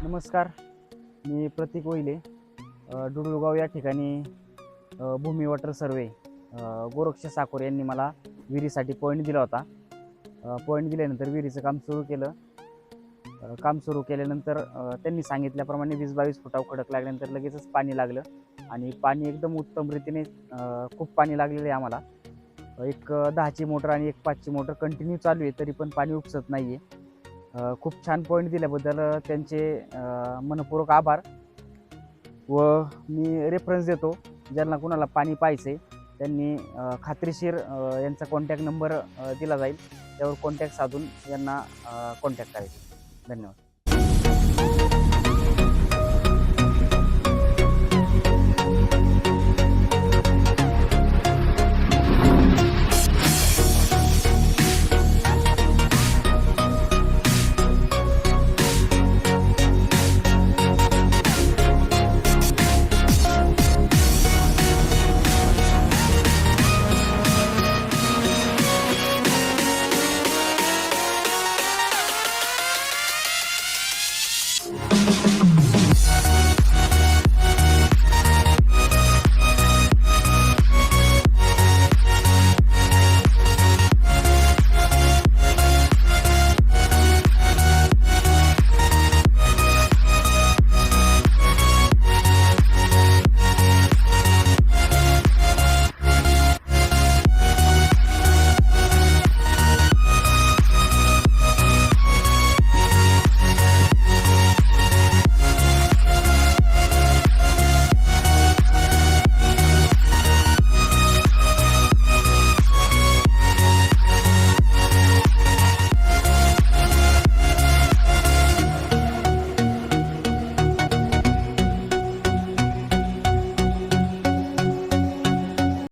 नमस्कार, मी प्रतीक ओहिले, डुडुळगाव या ठिकाणी भूमी वॉटर सर्वे गोरक्ष साकोर यांनी मला विहिरीसाठी पॉईंट दिला होता. पॉईंट दिल्यानंतर विहिरीचं काम सुरू केलं. काम सुरू केल्यानंतर त्यांनी सांगितल्याप्रमाणे 20-22 फुटावर खडक लागल्यानंतर लगेचच पाणी लागलं आणि पाणी एकदम उत्तम रीतीने खूप पाणी लागलेलं आहे आम्हाला. एक 10ची मोटर आणि एक 5ची मोटर कंटिन्यू चालू आहे, तरी पण पाणी उपसत नाही आहे. खूप छान पॉईंट दिल्याबद्दल त्यांचे मनपूर्वक आभार. व मी रेफरन्स देतो, ज्यांना कुणाला पाणी पाहिजे आहे त्यांनी खात्रीशीर यांचा कॉन्टॅक्ट नंबर दिला जाईल, त्यावर कॉन्टॅक्ट साधून यांना कॉन्टॅक्ट करायचे. धन्यवाद.